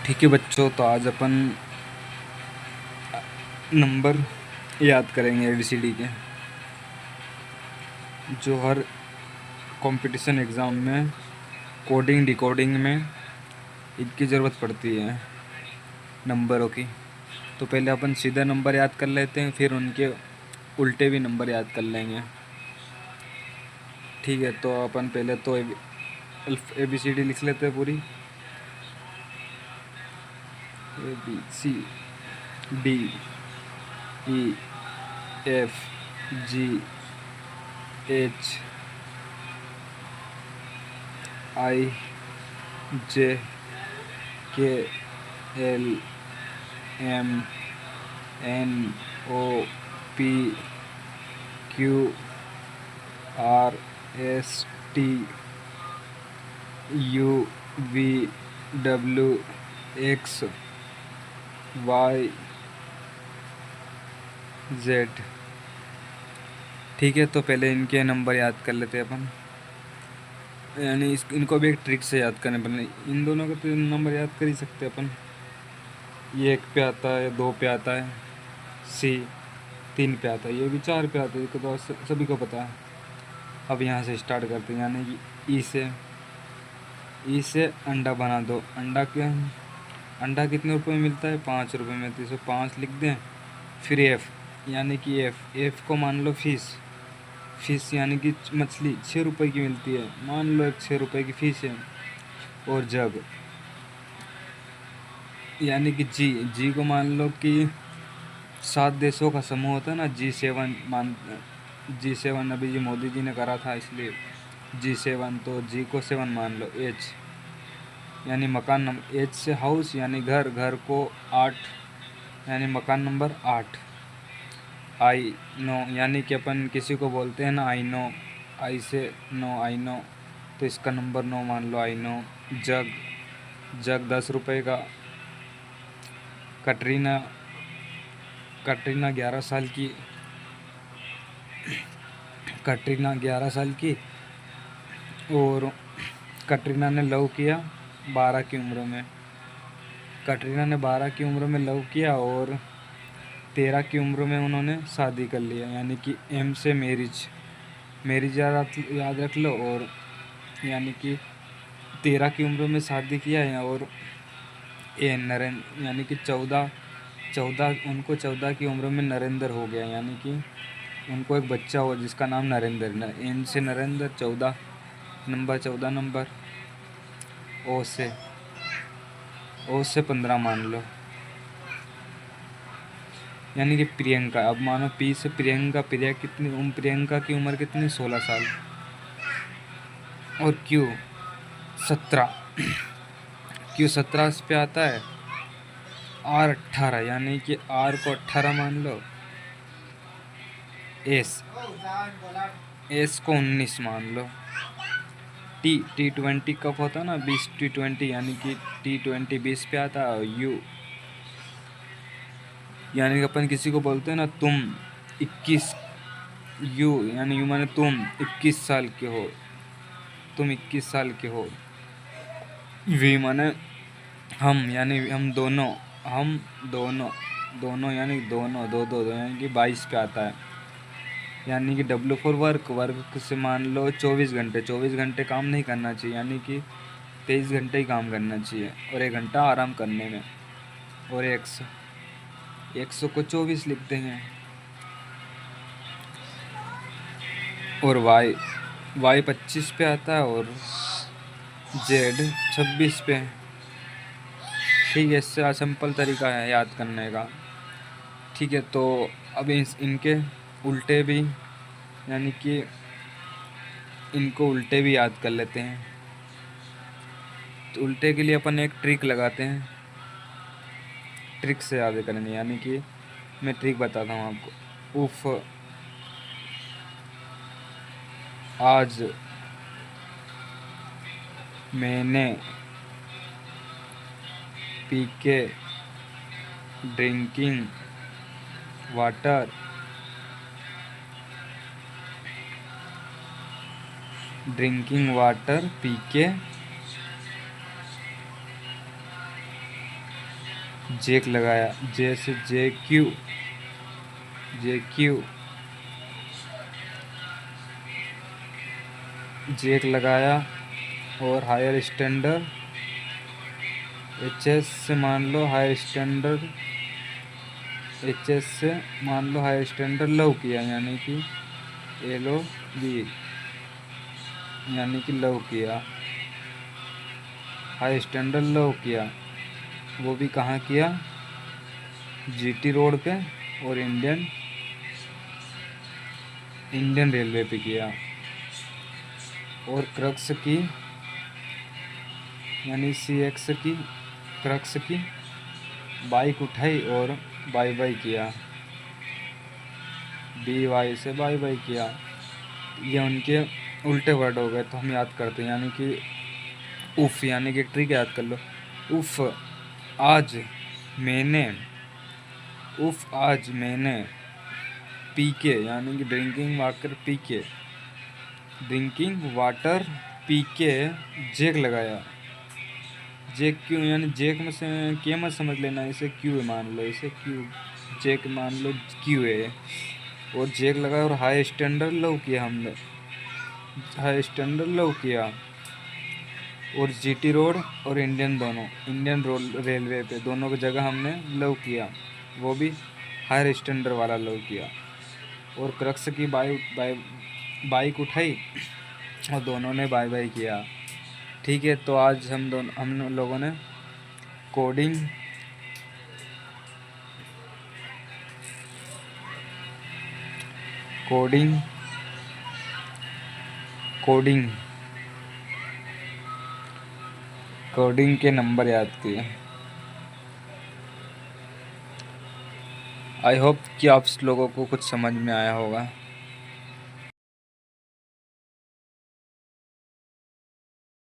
ठीक है बच्चों, तो आज अपन नंबर याद करेंगे एबीसीडी के, जो हर कंपटीशन एग्ज़ाम में कोडिंग डिकोडिंग में इनकी ज़रूरत पड़ती है नंबरों की। तो पहले अपन सीधा नंबर याद कर लेते हैं, फिर उनके उल्टे भी नंबर याद कर लेंगे। ठीक है, तो अपन पहले तो एबीसीडी लिख लेते हैं पूरी। ABCD IJKLMNOPQRSTUVWXYZ। ठीक है, तो पहले इनके नंबर याद कर लेते हैं अपन, यानी इनको भी एक ट्रिक से याद करने पड़े। इन दोनों का तो नंबर याद कर ही सकते अपन। ये 1 पे आता है, 2 पे आता है, C 3 पे आता है, ये भी 4 पे आता है, ये तो सभी को पता है। अब यहाँ से स्टार्ट करते हैं, यानी कि ई से अंडा बना दो। अंडा कितने रुपए में मिलता है? 5 रुपये में। तो 5 लिख दें। फिर एफ, यानी कि एफ को मान लो फिश यानी कि मछली 6 रुपये की मिलती है, मान लो 6 रुपये की फ़िश है। और जग यानी कि जी को मान लो कि 7 देशों का समूह होता है ना, G7 अभी जी मोदी जी ने करा था, इसलिए G7, तो जी को 7 मान लो। एच यानी मकान नंबर, एच से हाउस यानी घर को 8 यानी मकान नंबर 8। आई नो यानी कि अपन किसी को बोलते हैं ना आई नो, आई से नो, आई नो, तो इसका नंबर 9 मान लो, आई नो। जग 10 रुपये का। कटरीना 11 साल की। कटरीना 11 साल की, और कटरीना ने लव किया 12 की उम्र में। कटरीना ने 12 की उम्र में लव किया और 13 की उम्र में उन्होंने शादी कर लिया, यानी कि एम से मैरिज याद रख लो। और यानी कि 13 की उम्र में शादी किया है, और ए नरेंद्र यानी कि 14 की उम्र में नरेंद्र हो गया, यानी कि उनको एक बच्चा हुआ जिसका नाम नरेंद्र। एन से नरेंद्र, 14 नंबर। ओ से 15 मान लो, यानी कि प्रियंका। अब मानो पी से प्रियंका प्रियंका की उम्र कितनी? 16 साल। और क्यू 17 पे आता है। आर 18 यानी कि आर को 18 मान लो। एस को 19 मान लो। T20 कप होता है ना, 20 T20, यानी कि T20 20 पे आता है। यू यानी कि अपन किसी को बोलते हैं ना तुम 21, यू यानी यू माने तुम 21 साल के हो, तुम 21 साल के हो। वी माने हम, यानी हम दोनों यानी दोनों दो यानी कि 22 पे आता है। यानी कि W फॉर वर्क से मान लो 24 घंटे काम नहीं करना चाहिए, यानी कि 23 घंटे ही काम करना चाहिए, और 1 घंटा आराम करने में। और 100 को 24 लिखते हैं। और वाई 25 पे आता है, और जेड 26 पे। ठीक है, इससे सिंपल तरीका है याद करने का। ठीक है, तो अब इनके उल्टे भी, यानी कि इनको उल्टे भी याद कर लेते हैं। तो उल्टे के लिए अपन एक ट्रिक लगाते हैं, ट्रिक से याद करेंगे, यानी कि मैं ट्रिक बताता हूँ आपको। उफ, आज मैंने पी के ड्रिंकिंग वाटर पी के जेक लगाया, जे से जे क्यू, जेक लगाया। और हायर स्टैंडर्ड एच एस से मान लो हायर स्टैंडर्ड, एच एस से मान लो हायर स्टैंडर्ड लव किया, यानी कि LOV, यानी कि लव किया, हाई स्टैंडर्ड लव किया। वो भी कहाँ किया? GT रोड पे और इंडियन रेलवे पे किया। और क्रक्स की यानी CX की, क्रक्स की बाइक उठाई और बाय बाय किया, BY से बाय बाय किया। ये उनके उल्टे वर्ड हो गए, तो हम याद करते हैं, यानी कि उफ, यानी कि ट्रिक याद कर लो। उफ आज मैंने, उफ आज मैंने पी के, यानी कि ड्रिंकिंग वाटर पी के, ड्रिंकिंग वाटर पी के जेक लगाया। जेक क्यों, यानी जेक में से के मत समझ लेना, इसे क्यू है मान लो, इसे क्यू, जेक मान लो क्यू है। और जेक लगाया और हाई स्टैंडर्ड लव किया हमने, हाई स्टैंडर्ड लव किया। और GT रोड और इंडियन रोड रेलवे पे दोनों की जगह हमने लव किया, वो भी हायर स्टैंडर्ड वाला लव किया। और क्रक्स की बाइक उठाई और दोनों ने बाय बाय किया। ठीक है, तो आज हम लोगों ने कोडिंग, कोडिंग कोडिंग कोडिंग के नंबर याद किए। आई होप कि आप लोगों को कुछ समझ में आया होगा।